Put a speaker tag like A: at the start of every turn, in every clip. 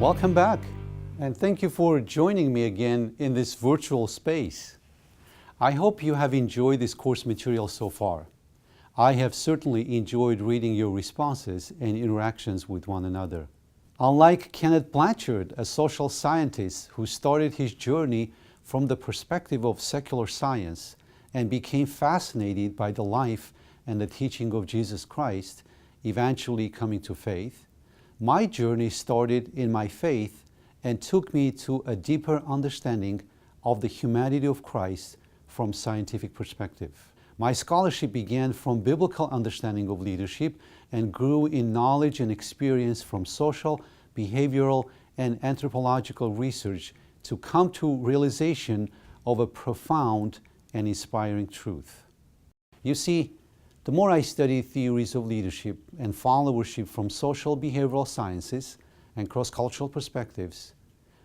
A: Welcome back, and thank you for joining me again in this virtual space. I hope you have enjoyed this course material so far. I have certainly enjoyed reading your responses and interactions with one another. Unlike Kenneth Blanchard, a social scientist who started his journey from the perspective of secular science and became fascinated by the life and the teaching of Jesus Christ, eventually coming to faith, my journey started in my faith and took me to a deeper understanding of the humanity of Christ from scientific perspective. My scholarship began from biblical understanding of leadership and grew in knowledge and experience from social, behavioral, and anthropological research to come to realization of a profound and inspiring truth. You see, the more I study theories of leadership and followership from social behavioral sciences and cross-cultural perspectives,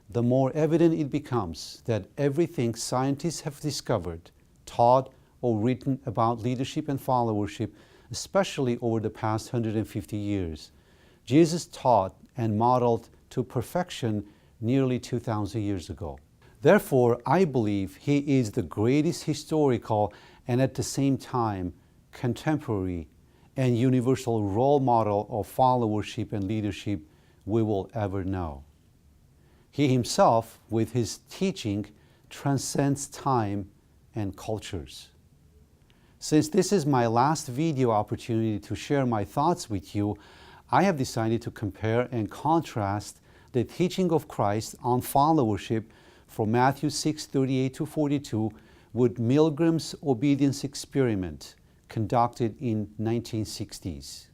A: the more evident it becomes that everything scientists have discovered, taught, or written about leadership and followership, especially over the past 150 years, Jesus taught and modeled to perfection nearly 2,000 years ago. Therefore, I believe he is the greatest historical and at the same time contemporary and universal role model of followership and leadership we will ever know. He himself, with his teaching, transcends time and cultures. Since this is my last video opportunity to share my thoughts with you, I have decided to compare and contrast the teaching of Christ on followership from Matthew 6:38-42 with Milgram's obedience experiment conducted in 1960s.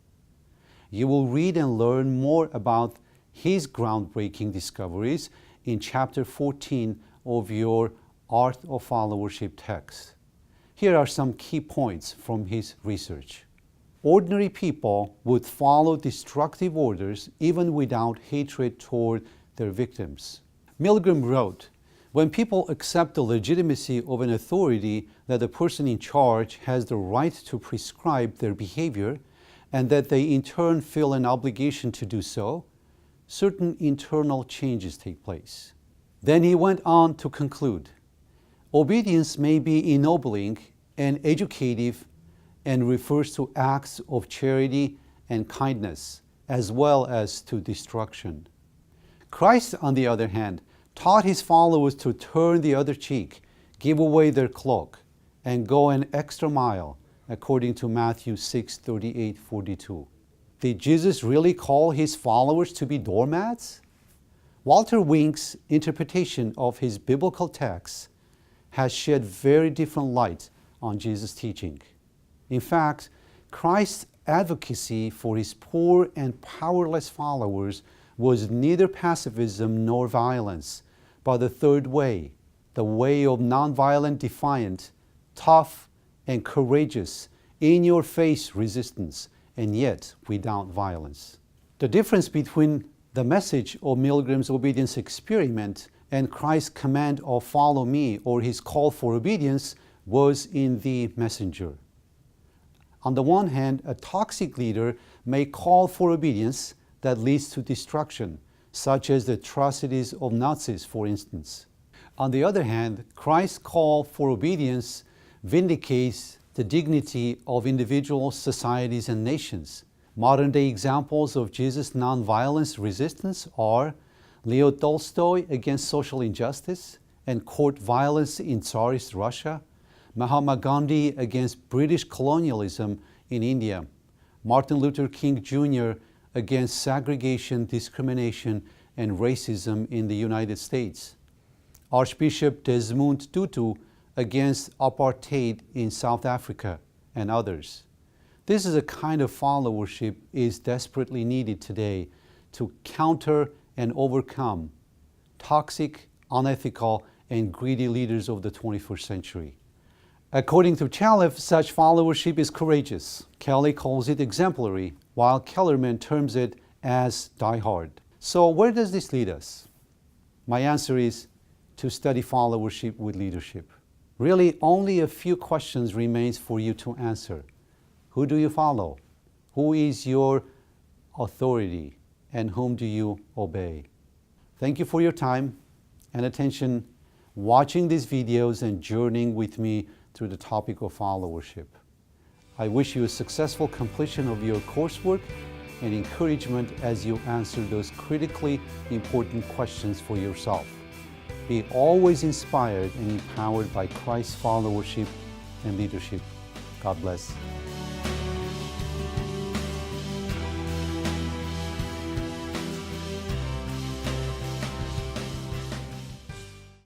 A: You will read and learn more about his groundbreaking discoveries in chapter 14 of your Art of Followership text. Here are some key points from his research. Ordinary people would follow destructive orders even without hatred toward their victims. Milgram wrote, "When people accept the legitimacy of an authority that the person in charge has the right to prescribe their behavior and that they in turn feel an obligation to do so, certain internal changes take place." Then he went on to conclude, "Obedience may be ennobling and educative and refers to acts of charity and kindness as well as to destruction. Christ, on the other hand, taught his followers to turn the other cheek, give away their cloak, and go an extra mile, according to Matthew 6:38-42. Did Jesus really call his followers to be doormats? Walter Wink's interpretation of his biblical text has shed very different light on Jesus' teaching. In fact, Christ's advocacy for his poor and powerless followers was neither pacifism nor violence, but the third way, the way of nonviolent, defiant, tough, and courageous, in-your-face resistance, and yet without violence. The difference between the message of Milgram's obedience experiment and Christ's command of follow me or his call for obedience was in the messenger. On the one hand, a toxic leader may call for obedience that leads to destruction, such as the atrocities of Nazis, for instance. On the other hand, Christ's call for obedience vindicates the dignity of individuals, societies, and nations. Modern-day examples of Jesus' nonviolence resistance are Leo Tolstoy against social injustice and court violence in Tsarist Russia, Mahatma Gandhi against British colonialism in India, Martin Luther King Jr. against segregation, discrimination, and racism in the United States, Archbishop Desmond Tutu against apartheid in South Africa, and others. This is a kind of followership is desperately needed today to counter and overcome toxic, unethical, and greedy leaders of the 21st century. According to Chalef, such followership is courageous. Kelly calls it exemplary, while Kellerman terms it as diehard. So where does this lead us? My answer is to study followership with leadership. Really, only a few questions remains for you to answer. Who do you follow? Who is your authority? And whom do you obey? Thank you for your time and attention watching these videos and journeying with me through the topic of followership. I wish you a successful completion of your coursework and encouragement as you answer those critically important questions for yourself. Be always inspired and empowered by Christ's followership and leadership. God bless.